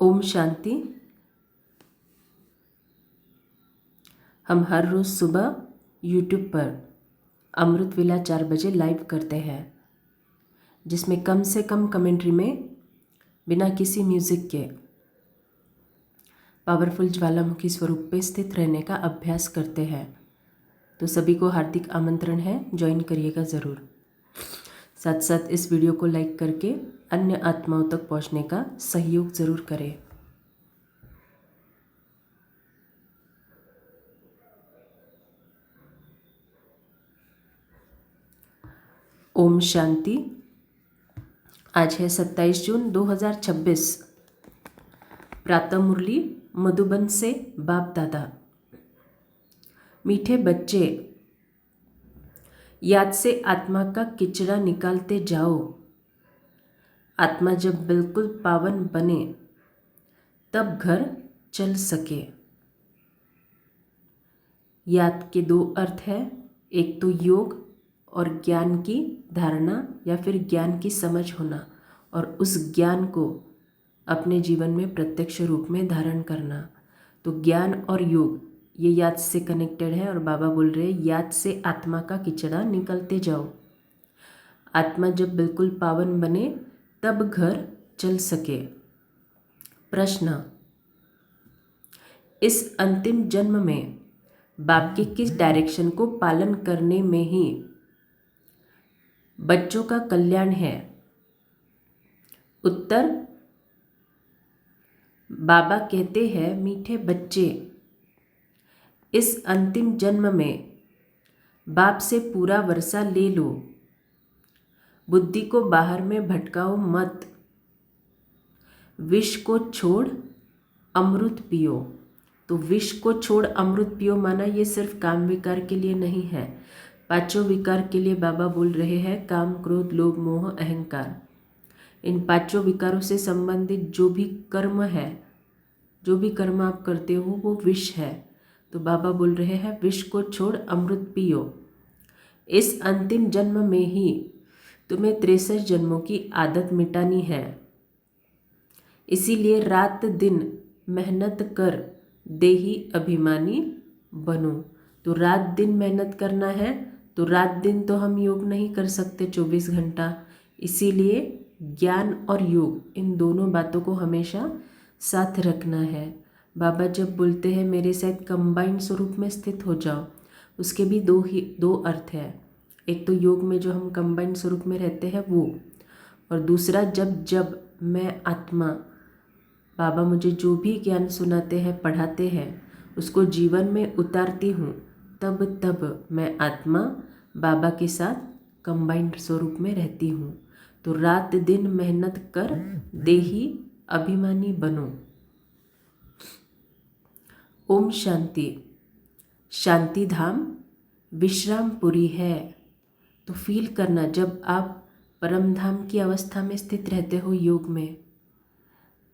ओम शांति। हम हर रोज़ सुबह यूट्यूब पर अमृत वेला 4 बजे लाइव करते हैं, जिसमें कम से कम कमेंट्री में बिना किसी म्यूज़िक के पावरफुल ज्वालामुखी स्वरूप पे स्थित रहने का अभ्यास करते हैं। तो सभी को हार्दिक आमंत्रण है, ज्वाइन करिएगा ज़रूर। साथ साथ इस वीडियो को लाइक करके अन्य आत्माओं तक पहुंचने का सहयोग ज़रूर करें। ओम शांति। आज है 27 जून 2026। प्रातः मुरली मधुबन से बाप दादा। मीठे बच्चे, याद से आत्मा का किचड़ा निकालते जाओ। आत्मा जब बिल्कुल पावन बने तब घर चल सके। याद के दो अर्थ है, एक तो योग और ज्ञान की धारणा या फिर ज्ञान की समझ होना, और उस ज्ञान को अपने जीवन में प्रत्यक्ष रूप में धारण करना। तो ज्ञान और योग ये याद से कनेक्टेड है, और बाबा बोल रहे हैं याद से आत्मा का किचड़ा निकलते जाओ। आत्मा जब बिल्कुल पावन बने तब घर चल सके। प्रश्न, इस अंतिम जन्म में बाप के किस डायरेक्शन को पालन करने में ही बच्चों का कल्याण है? उत्तर, बाबा कहते हैं मीठे बच्चे, इस अंतिम जन्म में बाप से पूरा वर्षा ले लो। बुद्धि को बाहर में भटकाओ मत। विष को छोड़ अमृत पियो। तो विष को छोड़ अमृत पियो माना ये सिर्फ काम विकार के लिए नहीं है, पांचों विकार के लिए बाबा बोल रहे हैं। काम, क्रोध, लोभ, मोह, अहंकार, इन पांचों विकारों से संबंधित जो भी कर्म है, जो भी कर्म आप करते हो वो विष है। तो बाबा बोल रहे हैं विष को छोड़ अमृत पियो। इस अंतिम जन्म में ही तुम्हें 63 जन्मों की आदत मिटानी है। इसीलिए रात दिन मेहनत कर देही अभिमानी बनो। तो रात दिन मेहनत करना है, तो रात दिन तो हम योग नहीं कर सकते 24 घंटा। इसीलिए ज्ञान और योग, इन दोनों बातों को हमेशा साथ रखना है। बाबा जब बोलते हैं मेरे साथ कंबाइंड स्वरूप में स्थित हो जाओ, उसके भी दो अर्थ है। एक तो योग में जो हम कंबाइंड स्वरूप में रहते हैं वो, और दूसरा जब जब मैं आत्मा, बाबा मुझे जो भी ज्ञान सुनाते हैं, पढ़ाते हैं, उसको जीवन में उतारती हूँ, तब तब मैं आत्मा बाबा के साथ कंबाइंड स्वरूप में रहती हूँ। तो रात दिन मेहनत कर देही अभिमानी बनो। ओम शांति। शांति धाम विश्रामपुरी है। तो फील करना, जब आप परम धाम की अवस्था में स्थित रहते हो योग में,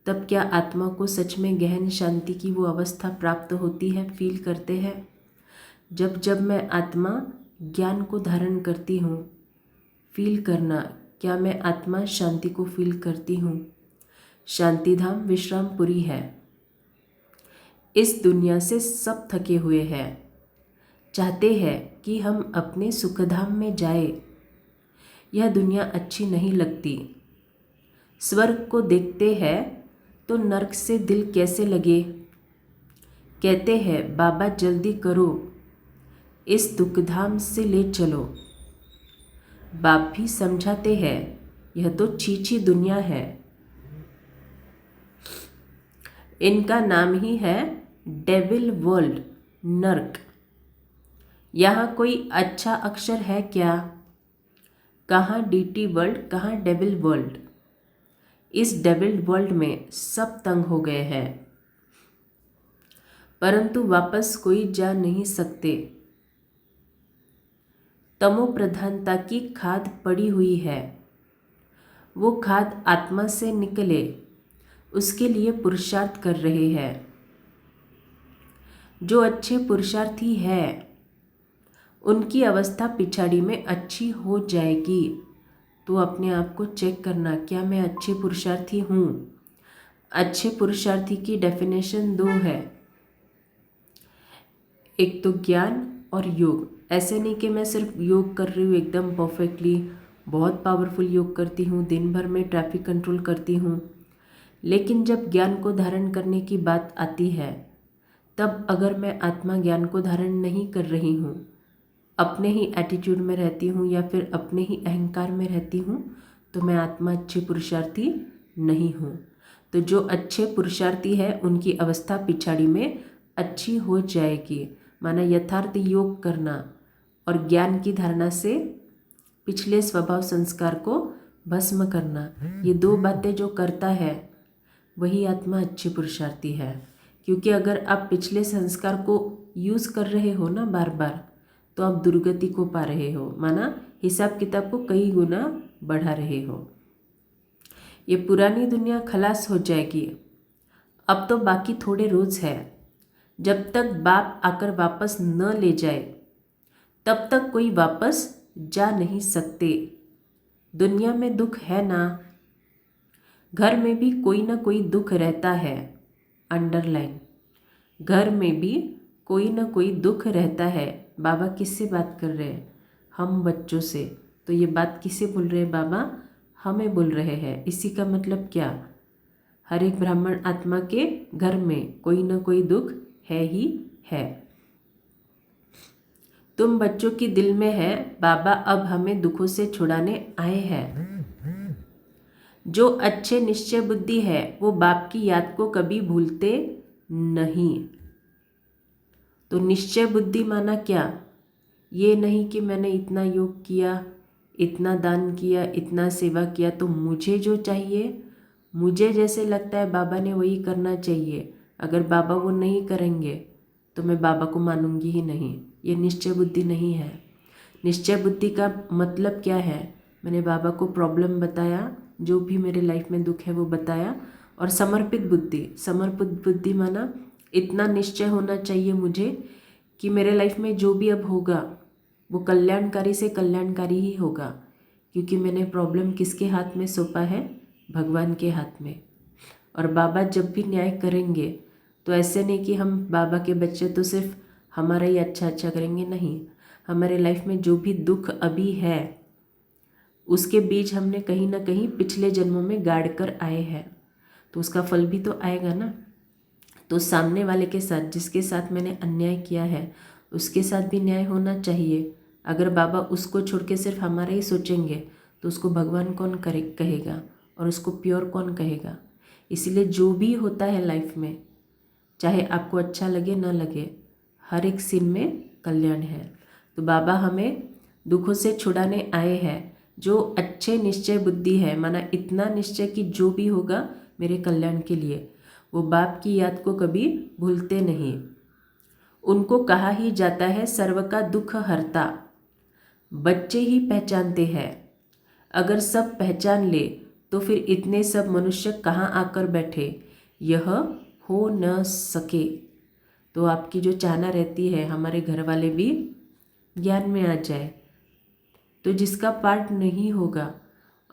तब क्या आत्मा को सच में गहन शांति की वो अवस्था प्राप्त होती है, फील करते हैं। जब जब मैं आत्मा ज्ञान को धारण करती हूँ, फील करना, क्या मैं आत्मा शांति को फील करती हूँ। शांति धाम विश्रामपुरी है। इस दुनिया से सब थके हुए हैं, चाहते हैं कि हम अपने सुखधाम में जाए। यह दुनिया अच्छी नहीं लगती। स्वर्ग को देखते हैं तो नर्क से दिल कैसे लगे। कहते हैं बाबा जल्दी करो, इस दुखधाम से ले चलो। बाप भी समझाते हैं यह तो छीछी दुनिया है। इनका नाम ही है डेविल वर्ल्ड, नर्क। यहाँ कोई अच्छा अक्षर है क्या? कहाँ डीटी वर्ल्ड, कहाँ डेविल वर्ल्ड। इस डेविल वर्ल्ड में सब तंग हो गए हैं, परंतु वापस कोई जा नहीं सकते। तमो प्रधानता की खाद पड़ी हुई है, वो खाद आत्मा से निकले उसके लिए पुरुषार्थ कर रहे हैं। जो अच्छे पुरुषार्थी हैं उनकी अवस्था पिछाड़ी में अच्छी हो जाएगी। तो अपने आप को चेक करना, क्या मैं अच्छे पुरुषार्थी हूँ? अच्छे पुरुषार्थी की डेफिनेशन दो है, एक तो ज्ञान और योग। ऐसे नहीं कि मैं सिर्फ योग कर रही हूँ एकदम परफेक्टली, बहुत पावरफुल योग करती हूँ, दिन भर में ट्रैफिक कंट्रोल करती हूँ, लेकिन जब ज्ञान को धारण करने की बात आती है तब अगर मैं आत्मा ज्ञान को धारण नहीं कर रही हूँ, अपने ही एटीट्यूड में रहती हूँ या फिर अपने ही अहंकार में रहती हूँ, तो मैं आत्मा अच्छी पुरुषार्थी नहीं हूँ। तो जो अच्छे पुरुषार्थी है उनकी अवस्था पिछाड़ी में अच्छी हो जाएगी। माना यथार्थ योग करना और ज्ञान की धारणा से पिछले स्वभाव संस्कार को भस्म करना, ये दो बातें जो करता है वही आत्मा अच्छी पुरुषार्थी है। क्योंकि अगर आप पिछले संस्कार को यूज़ कर रहे हो ना बार बार, तो आप दुर्गति को पा रहे हो, माना हिसाब किताब को कई गुना बढ़ा रहे हो। ये पुरानी दुनिया खलास हो जाएगी। अब तो बाकी थोड़े रोज़ है। जब तक बाप आकर वापस न ले जाए तब तक कोई वापस जा नहीं सकते। दुनिया में दुख है ना, घर में भी कोई ना कोई दुख रहता है। अंडरलाइन, घर में भी कोई ना कोई दुख रहता है। बाबा किससे बात कर रहे हैं? हम बच्चों से। तो ये बात किसे बोल रहे हैं बाबा? हमें बोल रहे हैं। इसी का मतलब क्या? हर एक ब्राह्मण आत्मा के घर में कोई ना कोई दुख है ही है। तुम बच्चों की दिल में है, बाबा अब हमें दुखों से छुड़ाने आए हैं। जो अच्छे निश्चय बुद्धि है वो बाप की याद को कभी भूलते नहीं। तो निश्चय बुद्धि माना क्या? ये नहीं कि मैंने इतना योग किया, इतना दान किया, इतना सेवा किया तो मुझे जो चाहिए, मुझे जैसे लगता है बाबा ने वही करना चाहिए। अगर बाबा वो नहीं करेंगे तो मैं बाबा को मानूंगी ही नहीं। ये निश्चय बुद्धि नहीं है। निश्चय बुद्धि का मतलब क्या है? मैंने बाबा को प्रॉब्लम बताया, जो भी मेरे लाइफ में दुख है वो बताया। और समर्पित बुद्धि, समर्पित बुद्धि माना इतना निश्चय होना चाहिए मुझे कि मेरे लाइफ में जो भी अब होगा वो कल्याणकारी से कल्याणकारी ही होगा। क्योंकि मैंने प्रॉब्लम किसके हाथ में सौंपा है? भगवान के हाथ में। और बाबा जब भी न्याय करेंगे तो ऐसे नहीं कि हम बाबा के बच्चे तो सिर्फ हमारा ही अच्छा अच्छा करेंगे, नहीं। हमारे लाइफ में जो भी दुख अभी है उसके बीज हमने कहीं ना कहीं पिछले जन्मों में गाड़ कर आए हैं, तो उसका फल भी तो आएगा ना। तो सामने वाले के साथ, जिसके साथ मैंने अन्याय किया है, उसके साथ भी न्याय होना चाहिए। अगर बाबा उसको छोड़ के सिर्फ हमारा ही सोचेंगे तो उसको भगवान कौन कहेगा और उसको प्योर कौन कहेगा? इसीलिए जो भी होता है लाइफ में, चाहे आपको अच्छा लगे ना लगे, हर एक सीन में कल्याण है। तो बाबा हमें दुखों से छुड़ाने आए हैं। जो अच्छे निश्चय बुद्धि है, माना इतना निश्चय कि जो भी होगा मेरे कल्याण के लिए, वो बाप की याद को कभी भूलते नहीं। उनको कहा ही जाता है सर्व का दुख हरता, बच्चे ही पहचानते हैं। अगर सब पहचान ले तो फिर इतने सब मनुष्य कहाँ आकर बैठे, यह हो न सके। तो आपकी जो चाहना रहती है हमारे घर वाले भी ज्ञान में आ जाए, तो जिसका पार्ट नहीं होगा,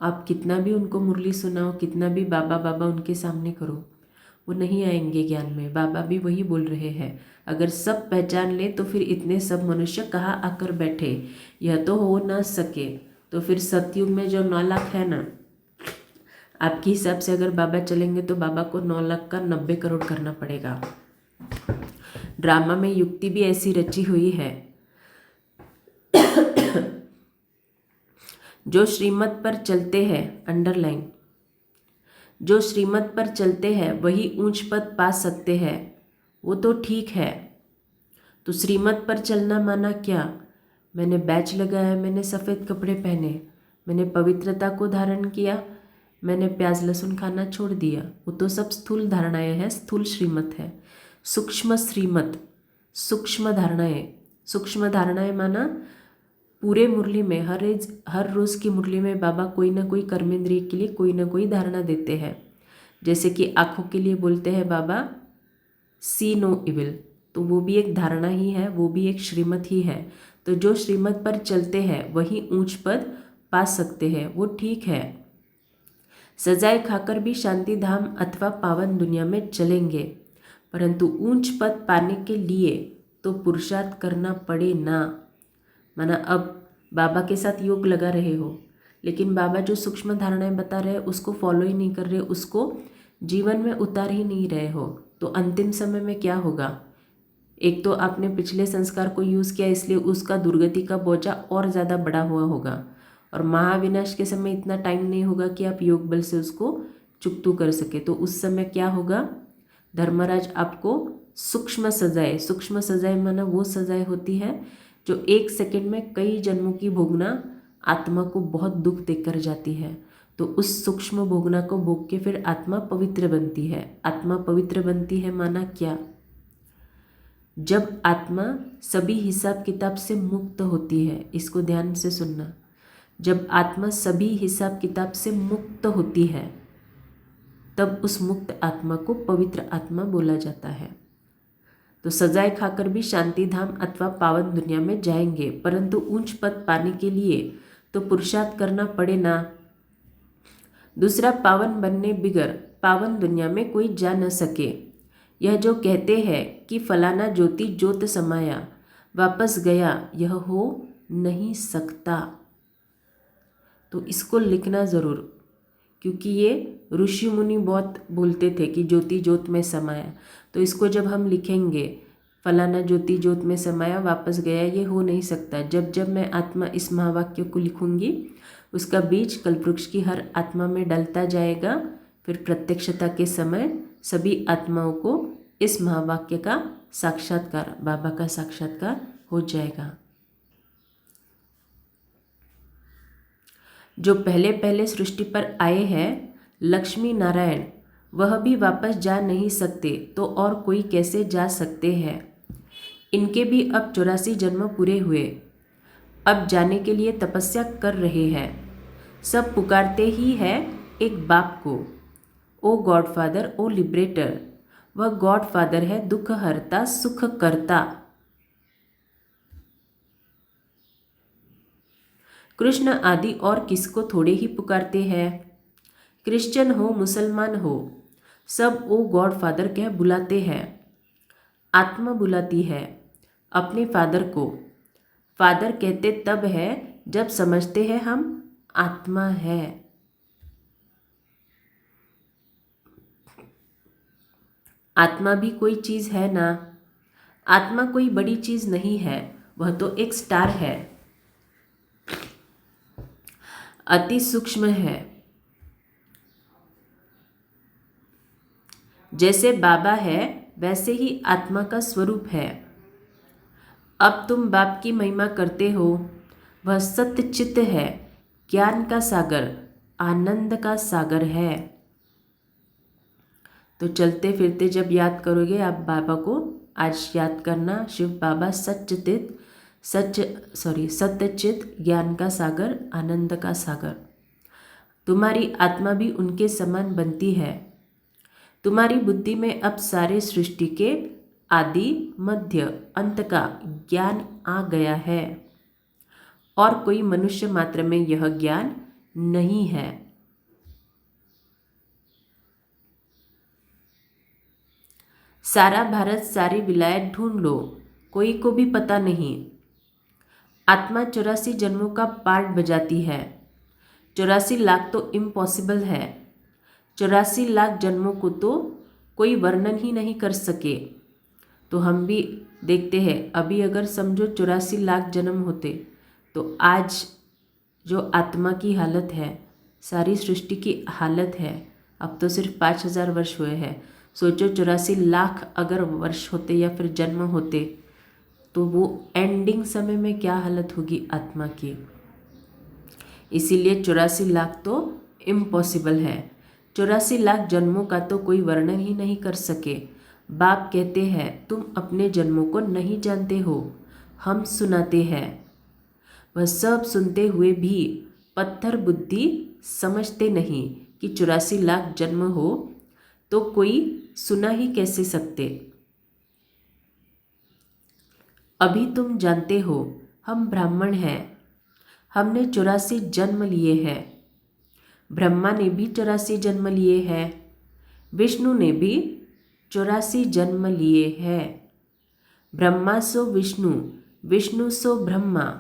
आप कितना भी उनको मुरली सुनाओ, कितना भी बाबा बाबा उनके सामने करो, वो नहीं आएंगे ज्ञान में। बाबा भी वही बोल रहे हैं, अगर सब पहचान ले तो फिर इतने सब मनुष्य कहाँ आकर बैठे, यह तो हो ना सके। तो फिर सतयुग में जो 9 लाख है ना, आपके हिसाब से अगर बाबा चलेंगे तो बाबा को 9 लाख का 90 करोड़ करना पड़ेगा। ड्रामा में युक्ति भी ऐसी रची हुई है। जो श्रीमत पर चलते हैं, अंडरलाइन, जो श्रीमत पर चलते हैं वही ऊंच पद पा सकते हैं, वो तो ठीक है। तो श्रीमत पर चलना माना क्या? मैंने बैच लगाया, मैंने सफ़ेद कपड़े पहने, मैंने पवित्रता को धारण किया, मैंने प्याज लहसुन खाना छोड़ दिया, वो तो सब स्थूल धारणाएं हैं, स्थूल श्रीमत है। सूक्ष्म श्रीमत, सूक्ष्म धारणाएं। सूक्ष्म धारणाएं माना पूरे मुरली में, हर रोज़ की मुरली में बाबा कोई ना कोई कर्मेंद्रिय के लिए कोई ना कोई धारणा देते हैं। जैसे कि आँखों के लिए बोलते हैं बाबा सी नो इविल, तो वो भी एक धारणा ही है, वो भी एक श्रीमत ही है। तो जो श्रीमत पर चलते हैं वही ऊंच पद पा सकते हैं, वो ठीक है। सजाए खाकर भी शांति धाम अथवा पावन दुनिया में चलेंगे, परंतु ऊंच पद पाने के लिए तो पुरुषार्थ करना पड़े ना। माना अब बाबा के साथ योग लगा रहे हो, लेकिन बाबा जो सूक्ष्म धारणाएं बता रहे हैं उसको फॉलो ही नहीं कर रहे, उसको जीवन में उतार ही नहीं रहे हो, तो अंतिम समय में क्या होगा? एक तो आपने पिछले संस्कार को यूज़ किया, इसलिए उसका दुर्गति का बोझा और ज़्यादा बड़ा हुआ होगा, और महाविनाश के समय इतना टाइम नहीं होगा कि आप योग बल से उसको चुकतू कर सके। तो उस समय क्या होगा? धर्मराज आपको सूक्ष्म सजाए माना वो सजाए होती है जो 1 सेकंड में कई जन्मों की भोगना आत्मा को बहुत दुख देकर जाती है। तो उस सूक्ष्म भोगना को भोग के फिर आत्मा पवित्र बनती है। आत्मा पवित्र बनती है माना क्या? जब आत्मा सभी हिसाब किताब से मुक्त होती है, इसको ध्यान से सुनना, जब आत्मा सभी हिसाब किताब से मुक्त होती है तब उस मुक्त आत्मा को पवित्र आत्मा बोला जाता है। तो सजाए खाकर भी शांति धाम अथवा पावन दुनिया में जाएंगे, परंतु ऊंच पद पाने के लिए तो पुरुषार्थ करना पड़े ना। दूसरा, पावन बनने बिगर पावन दुनिया में कोई जा न सके। यह जो कहते हैं कि फलाना ज्योति ज्योत समाया वापस गया, यह हो नहीं सकता। तो इसको लिखना ज़रूर, क्योंकि ये ऋषि मुनि बहुत बोलते थे कि ज्योति ज्योत में समाया। तो इसको जब हम लिखेंगे फलाना ज्योति ज्योत में समाया वापस गया, ये हो नहीं सकता। जब जब मैं आत्मा इस महावाक्य को लिखूंगी उसका बीज कल्पवृक्ष की हर आत्मा में डलता जाएगा। फिर प्रत्यक्षता के समय सभी आत्माओं को इस महावाक्य का साक्षात्कार, बाबा का साक्षात्कार हो जाएगा। जो पहले पहले सृष्टि पर आए हैं लक्ष्मी नारायण, वह भी वापस जा नहीं सकते, तो और कोई कैसे जा सकते हैं? इनके भी अब 84 जन्म पूरे हुए, अब जाने के लिए तपस्या कर रहे हैं। सब पुकारते ही है एक बाप को, ओ गॉडफादर, ओ लिबरेटर। वह गॉडफादर है दुख हरता सुख करता। कृष्ण आदि और किसको थोड़े ही पुकारते हैं? क्रिश्चियन हो मुसलमान हो, सब ओ गॉड फादर कह बुलाते हैं। आत्मा बुलाती है अपने फादर को। फादर कहते तब है जब समझते हैं हम आत्मा है। आत्मा भी कोई चीज़ है ना। आत्मा कोई बड़ी चीज़ नहीं है, वह तो एक स्टार है, अति सूक्ष्म है। जैसे बाबा है वैसे ही आत्मा का स्वरूप है। अब तुम बाप की महिमा करते हो, वह सत्य चित्त है, ज्ञान का सागर, आनंद का सागर है। तो चलते फिरते जब याद करोगे आप बाबा को, आज याद करना शिव बाबा सत्यचित, ज्ञान का सागर, आनंद का सागर। तुम्हारी आत्मा भी उनके समान बनती है। तुम्हारी बुद्धि में अब सारे सृष्टि के आदि मध्य अंत का ज्ञान आ गया है, और कोई मनुष्य मात्र में यह ज्ञान नहीं है। सारा भारत सारी विलायत ढूंढ लो, कोई को भी पता नहीं। आत्मा 84 जन्मों का पार्ट बजाती है। 84 लाख तो इम्पॉसिबल है। 84 लाख जन्मों को तो कोई वर्णन ही नहीं कर सके। तो हम भी देखते हैं, अभी अगर समझो 84 लाख जन्म होते तो आज जो आत्मा की हालत है, सारी सृष्टि की हालत है, अब तो सिर्फ 5000 वर्ष हुए हैं। सोचो 84 लाख अगर वर्ष होते या फिर जन्म होते तो वो एंडिंग समय में क्या हालत होगी आत्मा की। इसीलिए 84 लाख तो इम्पॉसिबल है। 84 लाख जन्मों का तो कोई वर्णन ही नहीं कर सके। बाप कहते हैं तुम अपने जन्मों को नहीं जानते हो, हम सुनाते हैं। वह सब सुनते हुए भी पत्थर बुद्धि समझते नहीं कि 84 लाख जन्म हो तो कोई सुना ही कैसे सकते। अभी तुम जानते हो हम ब्राह्मण हैं, हमने 84 जन्म लिए हैं। ब्रह्मा ने भी 84 जन्म लिए हैं। विष्णु ने भी 84 जन्म लिए हैं। ब्रह्मा सो विष्णु, विष्णु सो ब्रह्मा।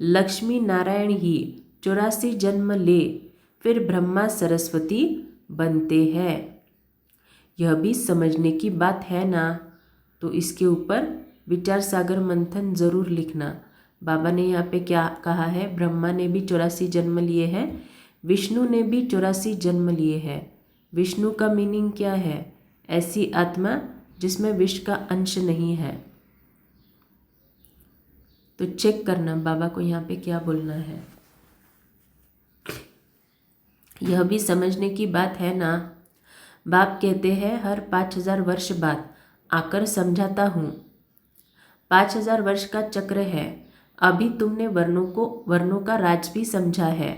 लक्ष्मी नारायण ही 84 जन्म ले, फिर ब्रह्मा सरस्वती बनते हैं। यह भी समझने की बात है ना। तो इसके ऊपर विचार सागर मंथन ज़रूर लिखना। बाबा ने यहाँ पे क्या कहा है, ब्रह्मा ने भी 84 जन्म लिए हैं, विष्णु ने भी 84 जन्म लिए हैं। विष्णु का मीनिंग क्या है? ऐसी आत्मा जिसमें विष का अंश नहीं है। तो चेक करना बाबा को यहाँ पे क्या बोलना है। यह भी समझने की बात है ना। बाप कहते हैं हर 5000 वर्ष बाद आकर समझाता हूँ। 5000 वर्ष का चक्र है। अभी तुमने वर्णों का राज भी समझा है।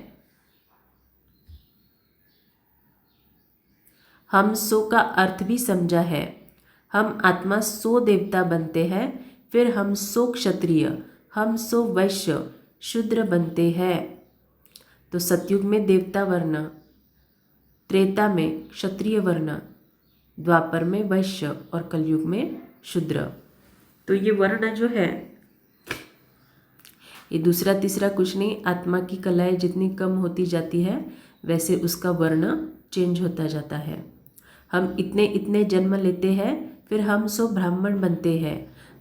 हम सो का अर्थ भी समझा है। हम आत्मा सो देवता बनते हैं, फिर हम सो क्षत्रिय, हम सो वैश्य शूद्र बनते हैं। तो सतयुग में देवता वर्ण, त्रेता में क्षत्रिय वर्ण, द्वापर में वैश्य और कलयुग में शूद्र। तो ये वर्ण जो है ये दूसरा तीसरा कुछ नहीं, आत्मा की कलाएं जितनी कम होती जाती है वैसे उसका वर्ण चेंज होता जाता है। हम इतने इतने जन्म लेते हैं, फिर हम सो ब्राह्मण बनते हैं।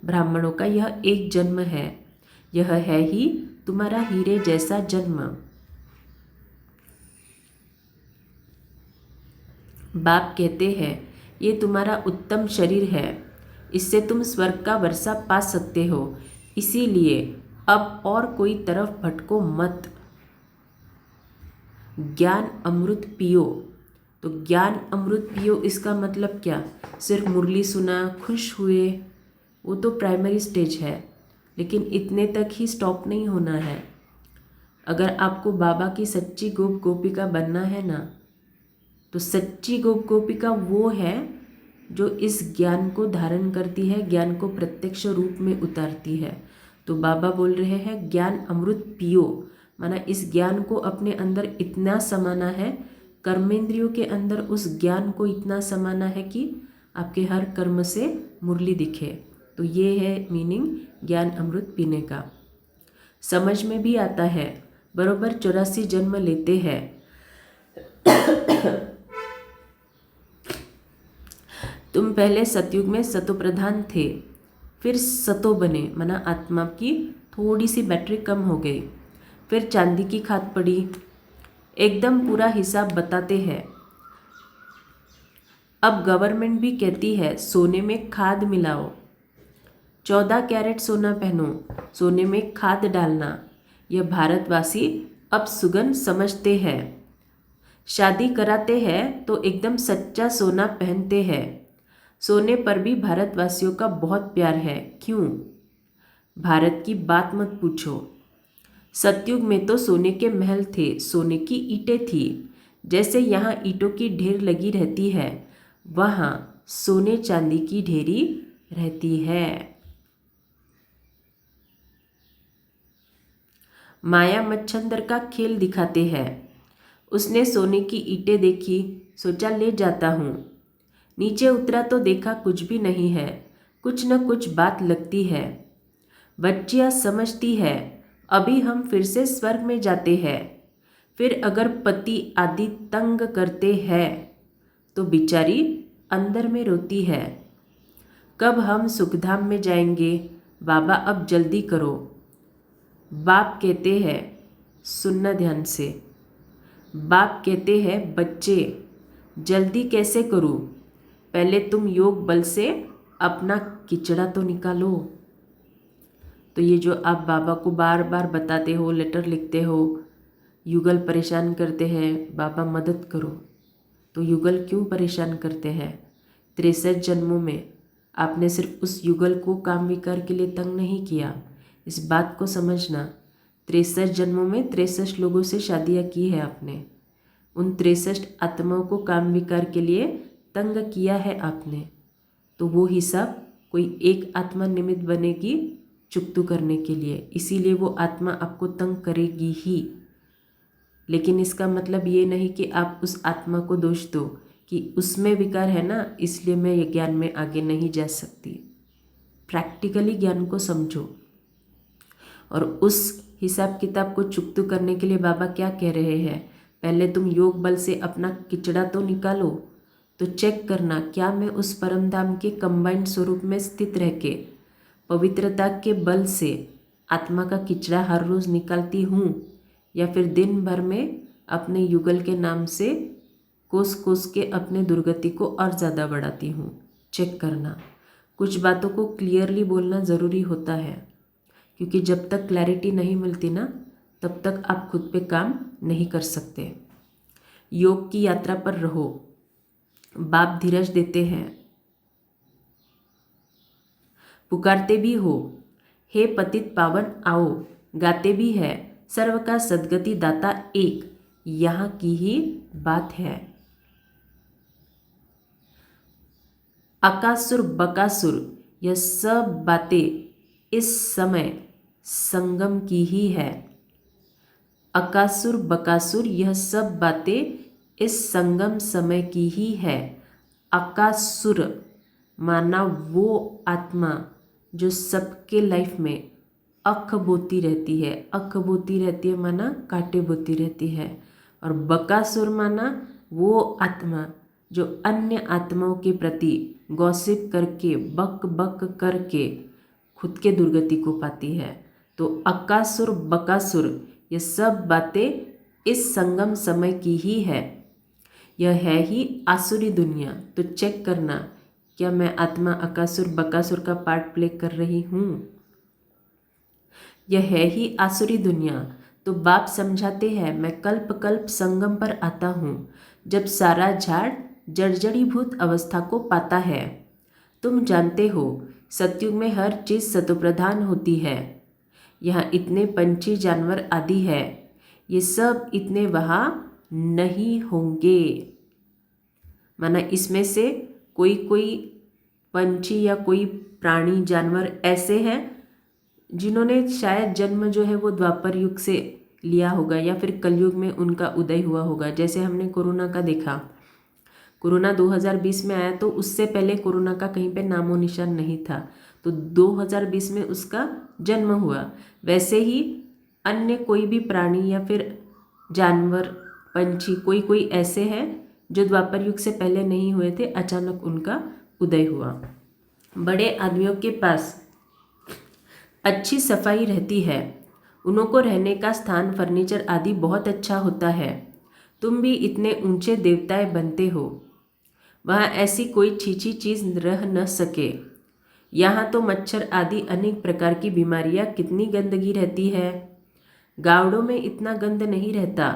ब्राह्मणों का यह एक जन्म है। यह है ही तुम्हारा हीरे जैसा जन्म। बाप कहते हैं ये तुम्हारा उत्तम शरीर है, इससे तुम स्वर्ग का वर्षा पा सकते हो। इसीलिए अब और कोई तरफ भटको मत। ज्ञान अमृत पियो। तो ज्ञान अमृत पियो इसका मतलब क्या? सिर्फ मुरली सुना, खुश हुए, वो तो प्राइमरी स्टेज है, लेकिन इतने तक ही स्टॉप नहीं होना है। अगर आपको बाबा की सच्ची गोप गोपिका बनना है ना, तो सच्ची गोप गोपिका वो है जो इस ज्ञान को धारण करती है, ज्ञान को प्रत्यक्ष रूप में उतारती है। तो बाबा बोल रहे हैं ज्ञान अमृत पियो, माना इस ज्ञान को अपने अंदर इतना समाना है, कर्मेंद्रियों के अंदर उस ज्ञान को इतना समाना है कि आपके हर कर्म से मुरली दिखे। तो ये है मीनिंग ज्ञान अमृत पीने का। समझ में भी आता है। बरोबर 84 जन्म लेते हैं। तुम पहले सतयुग में सतो प्रधान थे, फिर सतो बने, माना आत्मा की थोड़ी सी बैटरी कम हो गई, फिर चांदी की खाद पड़ी। एकदम पूरा हिसाब बताते हैं। अब गवर्नमेंट भी कहती है सोने में खाद मिलाओ, 14 कैरेट सोना पहनो, सोने में खाद डालना। यह भारतवासी अब सुगन समझते हैं। शादी कराते हैं तो एकदम सच्चा सोना पहनते हैं। सोने पर भी भारतवासियों का बहुत प्यार है। क्यों? भारत की बात मत पूछो। सतयुग में तो सोने के महल थे, सोने की ईंटें थी। जैसे यहाँ ईंटों की ढेर लगी रहती है, वहाँ सोने चांदी की ढेरी रहती है। माया मच्छंदर का खेल दिखाते हैं। उसने सोने की ईंटें देखी, सोचा ले जाता हूँ। नीचे उतरा तो देखा कुछ भी नहीं है, कुछ न कुछ बात लगती है। बच्चियाँ समझती है अभी हम फिर से स्वर्ग में जाते हैं। फिर अगर पति आदि तंग करते हैं तो बेचारी अंदर में रोती है, कब हम सुखधाम में जाएंगे बाबा, अब जल्दी करो। बाप कहते हैं, सुनना ध्यान से, बाप कहते हैं बच्चे जल्दी कैसे करूँ, पहले तुम योग बल से अपना किचड़ा तो निकालो। तो ये जो आप बाबा को बार बार बताते हो, लेटर लिखते हो, युगल परेशान करते हैं, बाबा मदद करो। तो युगल क्यों परेशान करते हैं? 63 जन्मों में आपने सिर्फ उस युगल को काम विकार के लिए तंग नहीं किया। इस बात को समझना, 63 जन्मों में 63 लोगों से शादियाँ की है आपने। उन 63 आत्माओं को काम विकार के लिए तंग किया है आपने। तो वो हिसाब कोई एक आत्मा निमित्त बनेगी चुकतू करने के लिए, इसीलिए वो आत्मा आपको तंग करेगी ही। लेकिन इसका मतलब ये नहीं कि आप उस आत्मा को दोष दो कि उसमें विकार है ना, इसलिए मैं ये ज्ञान में आगे नहीं जा सकती। प्रैक्टिकली ज्ञान को समझो। और उस हिसाब किताब को चुकतू करने के लिए बाबा क्या कह रहे हैं, पहले तुम योग बल से अपना किचड़ा तो निकालो, तो चेक करना क्या मैं उस परम धाम के कंबाइंड स्वरूप में स्थित रह के पवित्रता के बल से आत्मा का किचड़ा हर रोज़ निकालती हूँ, या फिर दिन भर में अपने युगल के नाम से कोस कोस के अपने दुर्गति को और ज़्यादा बढ़ाती हूँ। चेक करना। कुछ बातों को क्लियरली बोलना ज़रूरी होता है, क्योंकि जब तक क्लैरिटी नहीं मिलती ना, तब तक आप खुद पे काम नहीं कर सकते। योग की यात्रा पर रहो। बाप धीरज देते हैं, पुकारते भी हो, हे पतित पावन आओ, गाते भी है, सर्व का सद्गति दाता एक, यहाँ की ही बात है। अकासुर बकासुर यह सब बातें इस समय संगम की ही है। अकासुर बकासुर यह सब बातें इस संगम समय की ही है। अकासुर माना वो आत्मा जो सबके लाइफ में अख बोती रहती है। अख बोती रहती है माना कांटे बोती रहती है। और बकासुर माना वो आत्मा जो अन्य आत्माओं के प्रति गॉसिप करके बक बक करके खुद के दुर्गति को पाती है। तो अकासुर बकासुर ये सब बातें इस संगम समय की ही है। यह है ही आसुरी दुनिया। तो चेक करना, क्या मैं आत्मा अकासुर बकासुर का पार्ट प्ले कर रही हूँ? यह है ही आसुरी दुनिया। तो बाप समझाते हैं, मैं कल्प कल्प संगम पर आता हूँ, जब सारा झाड़ जर्जरीभूत अवस्था को पाता है। तुम जानते हो सतयुग में हर चीज़ सतोप्रधान होती है। यहाँ इतने पंछी जानवर आदि है, ये सब इतने वहाँ नहीं होंगे। माना इसमें से कोई कोई पंछी या कोई प्राणी जानवर ऐसे हैं जिन्होंने शायद जन्म जो है वो द्वापर युग से लिया होगा, या फिर कलयुग में उनका उदय हुआ होगा। जैसे हमने कोरोना का देखा, कोरोना 2020 में आया तो उससे पहले कोरोना का कहीं पे नामो निशान नहीं था, तो 2020 में उसका जन्म हुआ। वैसे ही अन्य कोई भी प्राणी या फिर जानवर पंछी कोई कोई ऐसे हैं जो द्वापर युग से पहले नहीं हुए थे, अचानक उनका उदय हुआ। बड़े आदमियों के पास अच्छी सफाई रहती है, उन्हों को रहने का स्थान फर्नीचर आदि बहुत अच्छा होता है। तुम भी इतने ऊंचे देवताएं बनते हो, वहाँ ऐसी कोई छीछी चीज़ रह न सके। यहाँ तो मच्छर आदि अनेक प्रकार की बीमारियाँ, कितनी गंदगी रहती है। गावड़ों में इतना गंद नहीं रहता,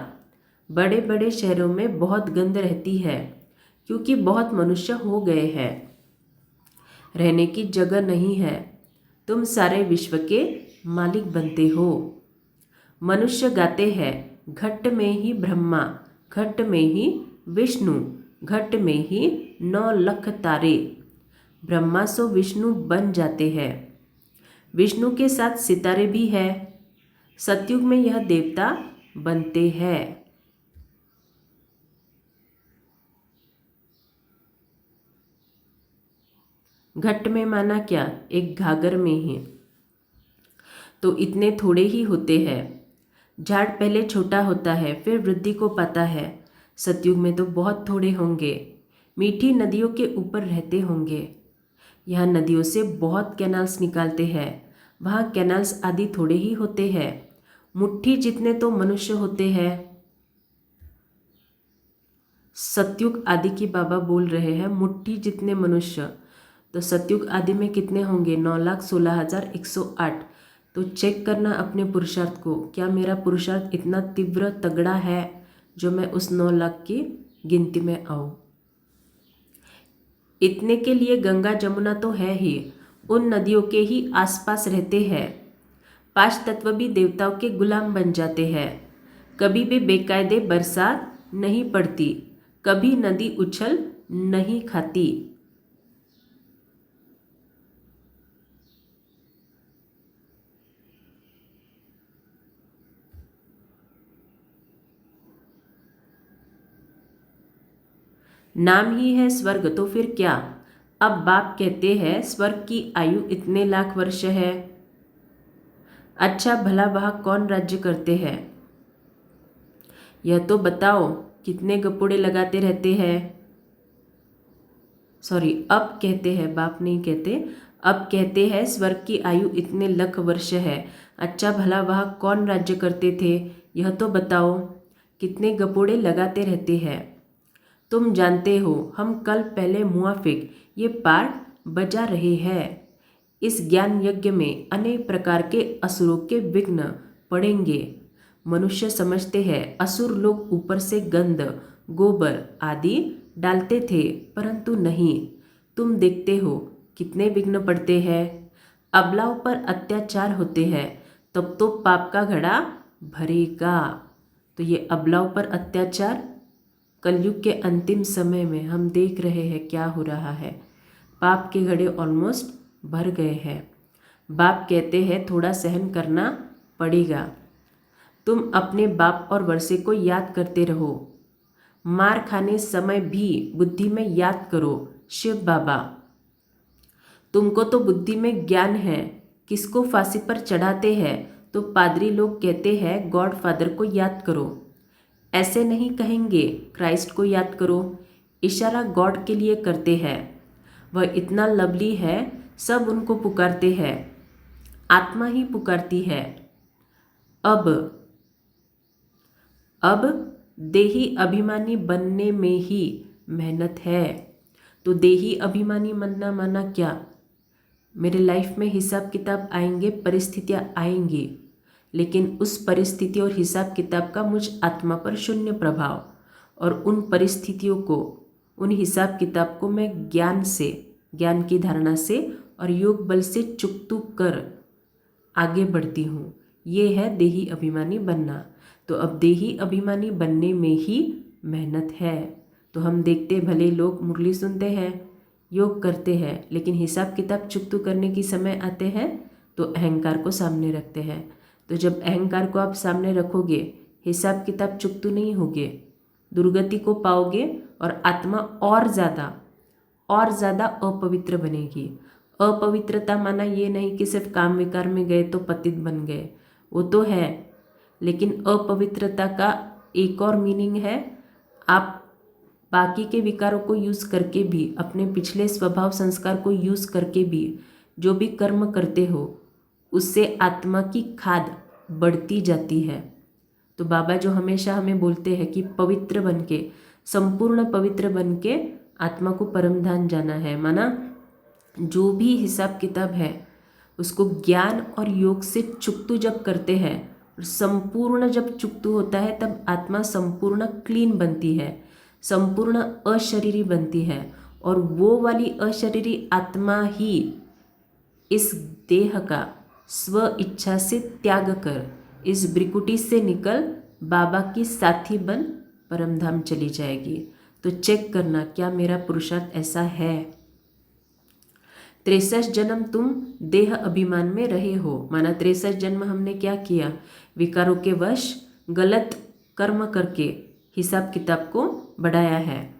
बड़े बड़े शहरों में बहुत गंद रहती है, क्योंकि बहुत मनुष्य हो गए हैं, रहने की जगह नहीं है। तुम सारे विश्व के मालिक बनते हो। मनुष्य गाते हैं, घट में ही ब्रह्मा, घट में ही विष्णु, घट में ही 9 लाख तारे। ब्रह्मा सो विष्णु बन जाते हैं, विष्णु के साथ सितारे भी है। सतयुग में यह देवता बनते हैं। घट में माना क्या, एक घाघर में ही, तो इतने थोड़े ही होते हैं। झाड़ पहले छोटा होता है, फिर वृद्धि को पाता है। सतयुग में तो बहुत थोड़े होंगे, मीठी नदियों के ऊपर रहते होंगे। यहाँ नदियों से बहुत कैनाल्स निकालते हैं, वहाँ कैनाल्स आदि थोड़े ही होते हैं। मुट्ठी जितने तो मनुष्य होते हैं। सतयुग आदि की बाबा बोल रहे हैं, मुट्ठी जितने मनुष्य। तो सतयुग आदि में कितने होंगे, 9,16,108। तो चेक करना अपने पुरुषार्थ को, क्या मेरा पुरुषार्थ इतना तीव्र तगड़ा है जो मैं उस 9 लाख की गिनती में आऊँ। इतने के लिए गंगा जमुना तो है ही, उन नदियों के ही आसपास रहते हैं। 5 तत्व भी देवताओं के गुलाम बन जाते हैं। कभी भी बेकायदे बरसात नहीं पड़ती, कभी नदी उछल नहीं खाती। नाम ही है स्वर्ग तो फिर क्या। अब बाप कहते हैं स्वर्ग की आयु इतने लाख वर्ष है। अच्छा भला वह कौन राज्य करते हैं, यह तो बताओ, कितने गपुड़े लगाते रहते हैं। सॉरी, अब कहते हैं, बाप नहीं कहते, अब कहते हैं स्वर्ग की आयु इतने लाख वर्ष है। अच्छा भला वह कौन राज्य करते थे, यह तो बताओ, कितने गपुड़े लगाते रहते हैं। तुम जानते हो हम कल पहले मुआफिक ये पाठ बजा रहे हैं। इस ज्ञान यज्ञ में अनेक प्रकार के असुरों के विघ्न पड़ेंगे। मनुष्य समझते हैं असुर लोग ऊपर से गंध, गोबर आदि डालते थे, परंतु नहीं। तुम देखते हो कितने विघ्न पड़ते हैं। अबलाओं पर अत्याचार होते हैं, तब तो पाप का घड़ा भरेगा। तो ये अबलाओं पर अत्याचार कलयुग के अंतिम समय में हम देख रहे हैं क्या हो रहा है। पाप के घड़े ऑलमोस्ट भर गए हैं। बाप कहते हैं थोड़ा सहन करना पड़ेगा। तुम अपने बाप और वर्षे को याद करते रहो। मार खाने समय भी बुद्धि में याद करो शिव बाबा। तुमको तो बुद्धि में ज्ञान है। किसको फांसी पर चढ़ाते हैं तो पादरी लोग कहते हैं गॉड फादर को याद करो। ऐसे नहीं कहेंगे क्राइस्ट को याद करो। इशारा गॉड के लिए करते हैं। वह इतना लवली है, सब उनको पुकारते हैं। आत्मा ही पुकारती है। अब देही अभिमानी बनने में ही मेहनत है। तो देही अभिमानी बनना माना क्या, मेरे लाइफ में हिसाब किताब आएंगे, परिस्थितियाँ आएंगी, लेकिन उस परिस्थिति और हिसाब किताब का मुझ आत्मा पर शून्य प्रभाव, और उन परिस्थितियों को, उन हिसाब किताब को मैं ज्ञान से, ज्ञान की धारणा से और योग बल से चुकतू कर आगे बढ़ती हूँ। ये है देही अभिमानी बनना। तो अब देही अभिमानी बनने में ही मेहनत है। तो हम देखते भले लोग मुरली सुनते हैं, योग करते हैं, लेकिन हिसाब किताब चुकतू करने की समय आते हैं तो अहंकार को सामने रखते हैं। तो जब अहंकार को आप सामने रखोगे, हिसाब किताब चुकतू नहीं होगे, दुर्गति को पाओगे और आत्मा और ज़्यादा अपवित्र बनेगी। अपवित्रता माना ये नहीं कि सिर्फ काम विकार में गए तो पतित बन गए, वो तो है, लेकिन अपवित्रता का एक और मीनिंग है, आप बाकी के विकारों को यूज़ करके भी, अपने पिछले स्वभाव संस्कार को यूज़ करके भी जो भी कर्म करते हो, उससे आत्मा की खाद बढ़ती जाती है। तो बाबा जो हमेशा हमें बोलते हैं कि पवित्र बन के, संपूर्ण पवित्र बन के आत्मा को परम धाम जाना है। माना जो भी हिसाब किताब है उसको ज्ञान और योग से चुकतू जब करते हैं, और संपूर्ण जब चुकतू होता है तब आत्मा संपूर्ण क्लीन बनती है, संपूर्ण अशरीरी बनती है। और वो वाली अशरीरी आत्मा ही इस देह का स्व इच्छा से त्याग कर इस ब्रिकुटी से निकल बाबा की साथी बन परमधाम चली जाएगी। तो चेक करना क्या मेरा पुरुषार्थ ऐसा है। 63 जन्म तुम देह अभिमान में रहे हो। माना 63 जन्म हमने क्या किया, विकारों के वश गलत कर्म करके हिसाब किताब को बढ़ाया है।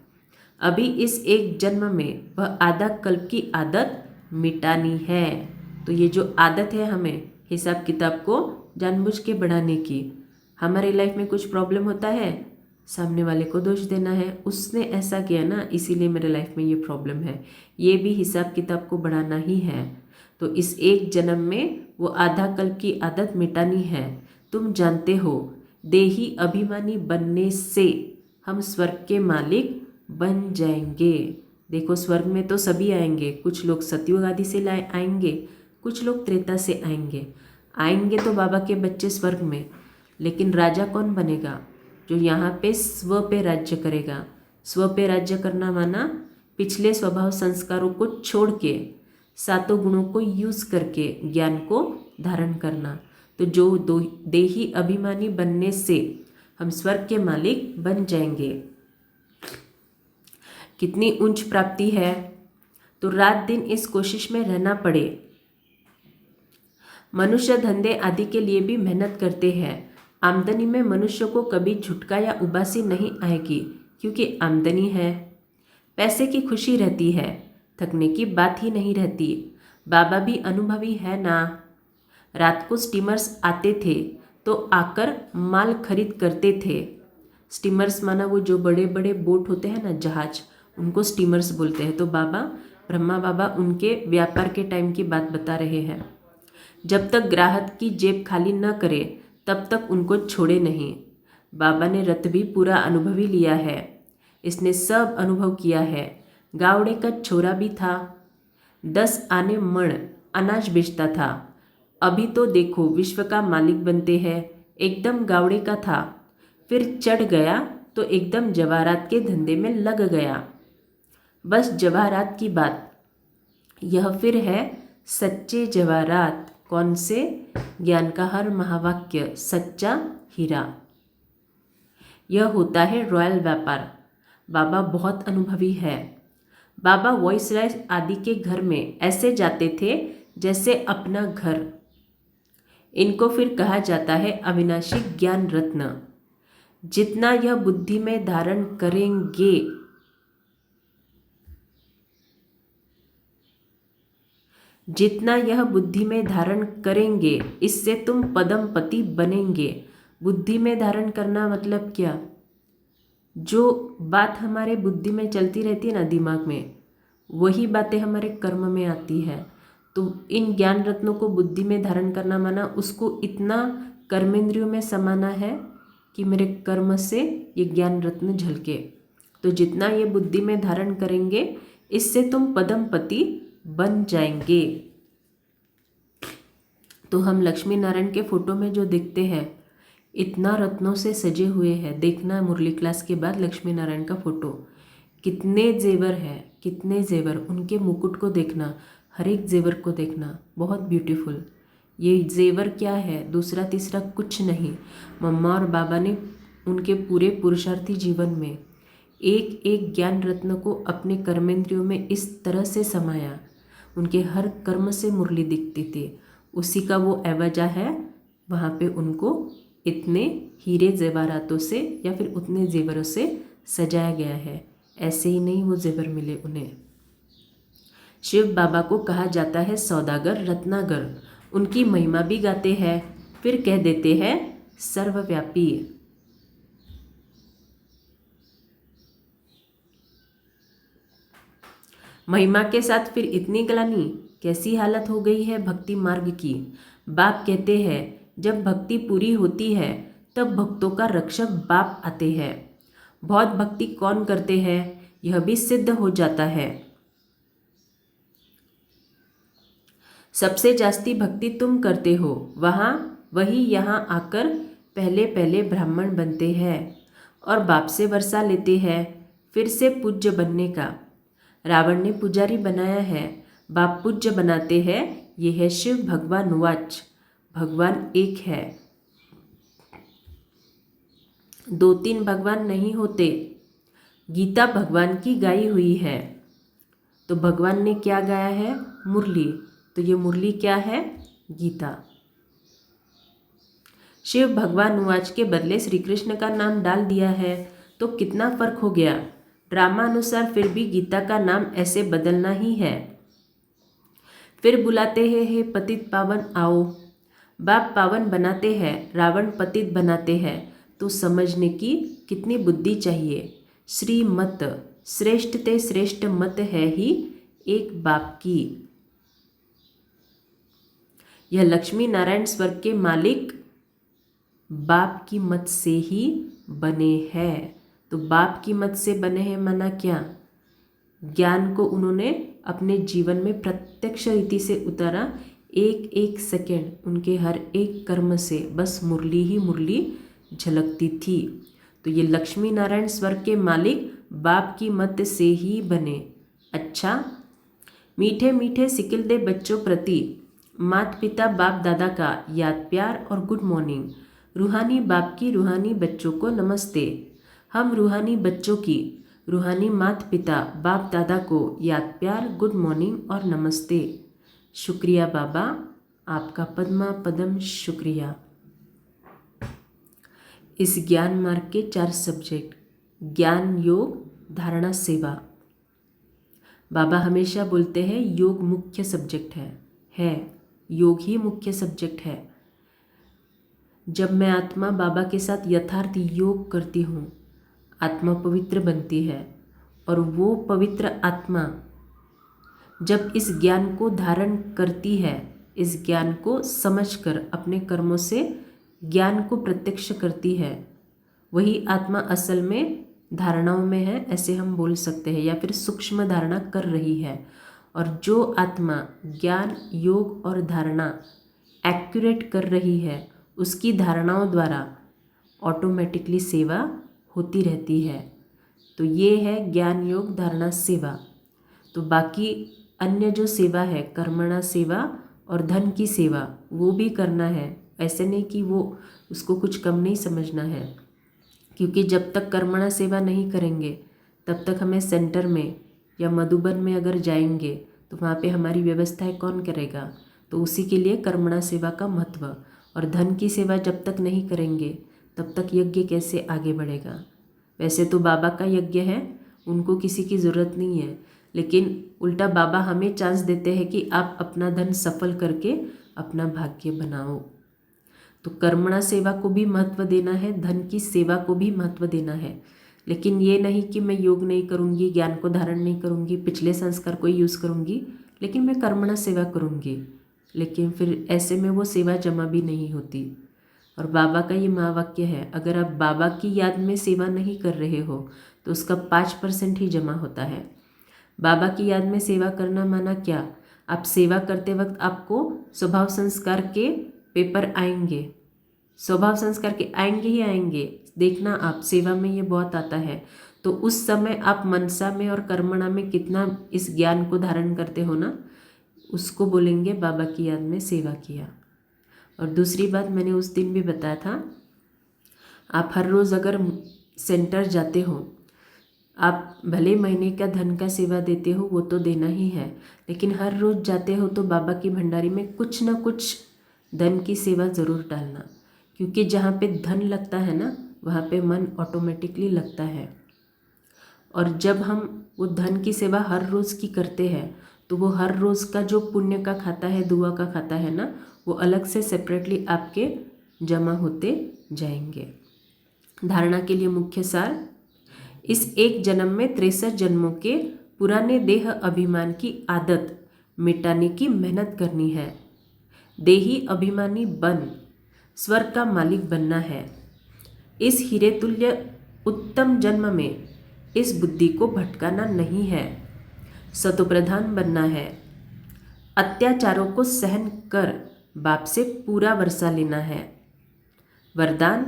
अभी इस एक जन्म में वह आधा कल्प की आदत मिटानी है। तो ये जो आदत है हमें हिसाब किताब को जानबूझ के बढ़ाने की, हमारी लाइफ में कुछ प्रॉब्लम होता है, सामने वाले को दोष देना है, उसने ऐसा किया ना इसीलिए मेरे लाइफ में ये प्रॉब्लम है। ये भी हिसाब किताब को बढ़ाना ही है। तो इस एक जन्म में वो आधा कल्प की आदत मिटानी है। तुम जानते हो देही अभिमानी बनने से हम स्वर्ग के मालिक बन जाएंगे। देखो स्वर्ग में तो सभी आएंगे, कुछ लोग सतयुग आदि से आएंगे, कुछ लोग त्रेता से आएंगे तो बाबा के बच्चे स्वर्ग में। लेकिन राजा कौन बनेगा, जो यहाँ पे स्व पे राज्य करेगा। स्व पे राज्य करना माना पिछले स्वभाव संस्कारों को छोड़ के सातों गुणों को यूज़ करके ज्ञान को धारण करना। तो जो देही अभिमानी बनने से हम स्वर्ग के मालिक बन जाएंगे। कितनी ऊंच प्राप्ति है। तो रात दिन इस कोशिश में रहना पड़े। मनुष्य धंधे आदि के लिए भी मेहनत करते हैं। आमदनी में मनुष्य को कभी झुटका या उबासी नहीं आएगी, क्योंकि आमदनी है। पैसे की खुशी रहती है, थकने की बात ही नहीं रहती। बाबा भी अनुभवी है ना। रात को स्टीमर्स आते थे तो आकर माल खरीद करते थे। स्टीमर्स माना वो जो बड़े बड़े बोट होते हैं ना, जहाज, उनको स्टीमर्स बोलते हैं। तो बाबा, ब्रह्मा बाबा उनके व्यापार के टाइम की बात बता रहे हैं। जब तक ग्राहक की जेब खाली न करे तब तक उनको छोड़े नहीं। बाबा ने रथ भी पूरा अनुभवी लिया है, इसने सब अनुभव किया है। गावड़े का छोरा भी था, 10 आने मण अनाज बेचता था। अभी तो देखो विश्व का मालिक बनते हैं। एकदम गावड़े का था, फिर चढ़ गया तो एकदम जवाहरात के धंधे में लग गया। बस जवाहरात की बात, यह फिर है सच्चे जवाहरात। कौन से? ज्ञान का हर महावाक्य सच्चा हीरा। यह होता है रॉयल व्यापार। बाबा बहुत अनुभवी है। बाबा वॉइसराय आदि के घर में ऐसे जाते थे जैसे अपना घर। इनको फिर कहा जाता है अविनाशी ज्ञान रत्न। जितना यह बुद्धि में धारण करेंगे, जितना यह बुद्धि में धारण करेंगे, इससे तुम पदमपति बनेंगे। बुद्धि में धारण करना मतलब क्या? जो बात हमारे बुद्धि में चलती रहती है ना, दिमाग में, वही बातें हमारे कर्म में आती है। तो इन ज्ञान रत्नों को बुद्धि में धारण करना माना उसको इतना कर्मेंद्रियों में समाना है कि मेरे कर्म से ये ज्ञान रत्न झलके। तो जितना ये बुद्धि में धारण करेंगे, इससे तुम पदमपति बन जाएंगे। तो हम लक्ष्मी नारायण के फोटो में जो देखते हैं, इतना रत्नों से सजे हुए हैं। देखना मुरली क्लास के बाद लक्ष्मी नारायण का फोटो, कितने जेवर है, कितने जेवर। उनके मुकुट को देखना, हर एक जेवर को देखना, बहुत ब्यूटीफुल। ये जेवर क्या है? दूसरा तीसरा कुछ नहीं। मम्मा और बाबा ने उनके पूरे पुरुषार्थी जीवन में एक एक ज्ञान रत्न को अपने कर्मेंद्रियों में इस तरह से समाया, उनके हर कर्म से मुरली दिखती थी। उसी का वो एवजा है, वहाँ पे उनको इतने हीरे जेवरातों से या फिर उतने जेवरों से सजाया गया है। ऐसे ही नहीं वो जेवर मिले उन्हें। शिव बाबा को कहा जाता है सौदागर, रत्नागर। उनकी महिमा भी गाते हैं, फिर कह देते हैं सर्वव्यापी। महिमा के साथ फिर इतनी ग्लानि, कैसी हालत हो गई है भक्ति मार्ग की। बाप कहते हैं जब भक्ति पूरी होती है तब भक्तों का रक्षक बाप आते हैं। बहुत भक्ति कौन करते हैं यह भी सिद्ध हो जाता है। सबसे जास्ती भक्ति तुम करते हो, वही यहाँ आकर पहले पहले ब्राह्मण बनते हैं और बाप से वर्षा लेते हैं फिर से पूज्य बनने का। रावण ने पुजारी बनाया है, बाप पूज्य बनाते हैं। ये है शिव भगवान वाच। भगवान एक है, 2-3 भगवान नहीं होते। गीता भगवान की गाई हुई है। तो भगवान ने क्या गाया है? मुरली। तो ये मुरली क्या है? गीता। शिव भगवान वाच के बदले श्री कृष्ण का नाम डाल दिया है, तो कितना फर्क हो गया। ड्रामा अनुसार फिर भी गीता का नाम ऐसे बदलना ही है। फिर बुलाते हैं हे पतित पावन आओ। बाप पावन बनाते हैं, रावण पतित बनाते हैं। तो समझने की कितनी बुद्धि चाहिए। श्रीमत, श्रेष्ठ ते श्रेष्ठ मत है ही एक बाप की। यह लक्ष्मी नारायण स्वर्ग के मालिक बाप की मत से ही बने हैं। तो बाप की मत से बने हैं माना क्या? ज्ञान को उन्होंने अपने जीवन में प्रत्यक्ष रीति से उतारा। एक एक सेकंड उनके हर एक कर्म से बस मुरली ही मुरली झलकती थी। तो ये लक्ष्मी नारायण स्वर्ग के मालिक बाप की मत से ही बने। अच्छा, मीठे मीठे सिकिल दे बच्चों प्रति माता पिता बाप दादा का याद प्यार और गुड मॉर्निंग। रूहानी बाप की रूहानी बच्चों को नमस्ते। हम रूहानी बच्चों की रूहानी माता पिता बाप दादा को याद प्यार, गुड मॉर्निंग और नमस्ते। शुक्रिया बाबा, आपका पद्मा पदम शुक्रिया। इस ज्ञान मार्ग के 4 सब्जेक्ट: ज्ञान योग, धारणा, सेवा। बाबा हमेशा बोलते हैं योग मुख्य सब्जेक्ट है, योग ही मुख्य सब्जेक्ट है। जब मैं आत्मा बाबा के साथ यथार्थ योग करती हूँ, आत्मा पवित्र बनती है, और वो पवित्र आत्मा जब इस ज्ञान को धारण करती है, इस ज्ञान को समझकर अपने कर्मों से ज्ञान को प्रत्यक्ष करती है, वही आत्मा असल में धारणाओं में है, ऐसे हम बोल सकते हैं, या फिर सूक्ष्म धारणा कर रही है। और जो आत्मा ज्ञान, योग और धारणा एक्यूरेट कर रही है, उसकी धारणाओं द्वारा ऑटोमेटिकली सेवा होती रहती है। तो ये है ज्ञान, योग, धारणा, सेवा। तो बाकी अन्य जो सेवा है, कर्मणा सेवा और धन की सेवा, वो भी करना है। ऐसे नहीं कि वो उसको कुछ कम नहीं समझना है, क्योंकि जब तक कर्मणा सेवा नहीं करेंगे तब तक हमें सेंटर में या मधुबन में अगर जाएंगे तो वहाँ पे हमारी व्यवस्थाएं कौन करेगा। तो उसी के लिए कर्मणा सेवा का महत्व। और धन की सेवा जब तक नहीं करेंगे तब तक यज्ञ कैसे आगे बढ़ेगा। वैसे तो बाबा का यज्ञ है, उनको किसी की ज़रूरत नहीं है, लेकिन उल्टा बाबा हमें चांस देते हैं कि आप अपना धन सफल करके अपना भाग्य बनाओ। तो कर्मणा सेवा को भी महत्व देना है, धन की सेवा को भी महत्व देना है। लेकिन ये नहीं कि मैं योग नहीं करूँगी, ज्ञान को धारण नहीं करूँगी, पिछले संस्कार को यूज़ करूँगी, लेकिन मैं कर्मणा सेवा करूँगी, लेकिन फिर ऐसे में वो सेवा जमा भी नहीं होती। और बाबा का ये महावाक्य है, अगर आप बाबा की याद में सेवा नहीं कर रहे हो तो उसका 5% ही जमा होता है। बाबा की याद में सेवा करना माना क्या, आप सेवा करते वक्त आपको स्वभाव संस्कार के पेपर आएंगे, स्वभाव संस्कार के आएंगे ही आएंगे। देखना आप, सेवा में ये बहुत आता है। तो उस समय आप मनसा में और कर्मणा में कितना इस ज्ञान को धारण करते हो ना, उसको बोलेंगे बाबा की याद में सेवा किया। और दूसरी बात मैंने उस दिन भी बताया था, आप हर रोज़ अगर सेंटर जाते हो, आप भले महीने का धन का सेवा देते हो, वो तो देना ही है, लेकिन हर रोज़ जाते हो तो बाबा की भंडारी में कुछ ना कुछ धन की सेवा ज़रूर डालना, क्योंकि जहाँ पे धन लगता है ना, वहाँ पे मन ऑटोमेटिकली लगता है। और जब हम वो धन की सेवा हर रोज़ की करते हैं तो वो हर रोज़ का जो पुण्य का खाता है, दुआ का खाता है ना, वो अलग से सेपरेटली आपके जमा होते जाएंगे। धारणा के लिए मुख्य सार, इस एक जन्म में 63 जन्मों के पुराने देह अभिमान की आदत मिटाने की मेहनत करनी है। देही अभिमानी बन स्वर्ग का मालिक बनना है। इस हीरे तुल्य उत्तम जन्म में इस बुद्धि को भटकाना नहीं है। सतोप्रधान बनना है। अत्याचारों को सहन कर बाप से पूरा वर्षा लेना है। वरदान,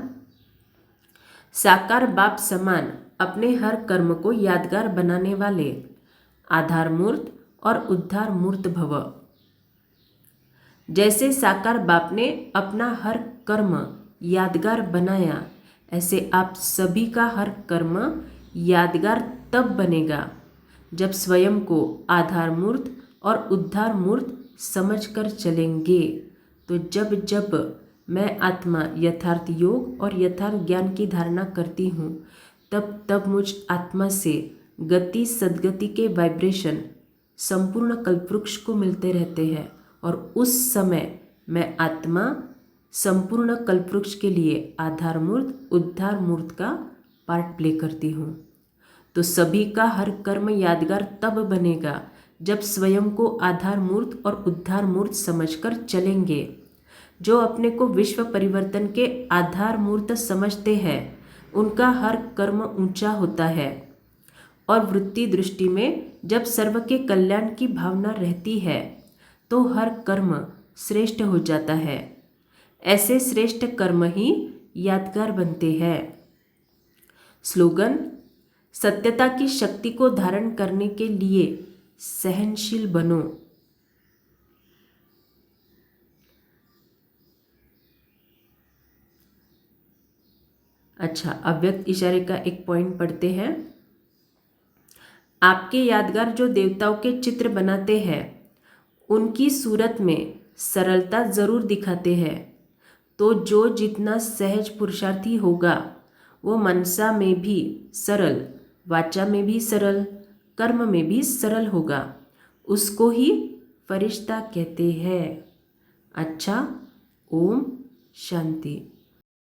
साकार बाप समान अपने हर कर्म को यादगार बनाने वाले आधार मूर्त और उद्धार मूर्त भव। जैसे साकार बाप ने अपना हर कर्म यादगार बनाया, ऐसे आप सभी का हर कर्म यादगार तब बनेगा जब स्वयं को आधार मूर्त और उद्धार मूर्त समझकर चलेंगे। तो जब जब मैं आत्मा यथार्थ योग और यथार्थ ज्ञान की धारणा करती हूँ, तब तब मुझ आत्मा से गति सद्गति के वाइब्रेशन संपूर्ण कल्पवृक्ष को मिलते रहते हैं, और उस समय मैं आत्मा संपूर्ण कल्पवृक्ष के लिए आधार मूर्त उद्धार मूर्त का पार्ट प्ले करती हूँ। तो सभी का हर कर्म यादगार तब बनेगा जब स्वयं को आधार मूर्त और उद्धार मूर्त समझकर चलेंगे। जो अपने को विश्व परिवर्तन के आधार मूर्त समझते हैं, उनका हर कर्म ऊंचा होता है, और वृत्ति दृष्टि में जब सर्व के कल्याण की भावना रहती है तो हर कर्म श्रेष्ठ हो जाता है। ऐसे श्रेष्ठ कर्म ही यादगार बनते हैं। स्लोगन, सत्यता की शक्ति को धारण करने के लिए सहनशील बनो। अच्छा, अव्यक्त इशारे का एक पॉइंट पढ़ते हैं। आपके यादगार जो देवताओं के चित्र बनाते हैं, उनकी सूरत में सरलता जरूर दिखाते हैं। तो जो जितना सहज पुरुषार्थी होगा, वो मनसा में भी सरल, वाचा में भी सरल, कर्म में भी सरल होगा, उसको ही फरिश्ता कहते हैं। अच्छा, ओम शांति।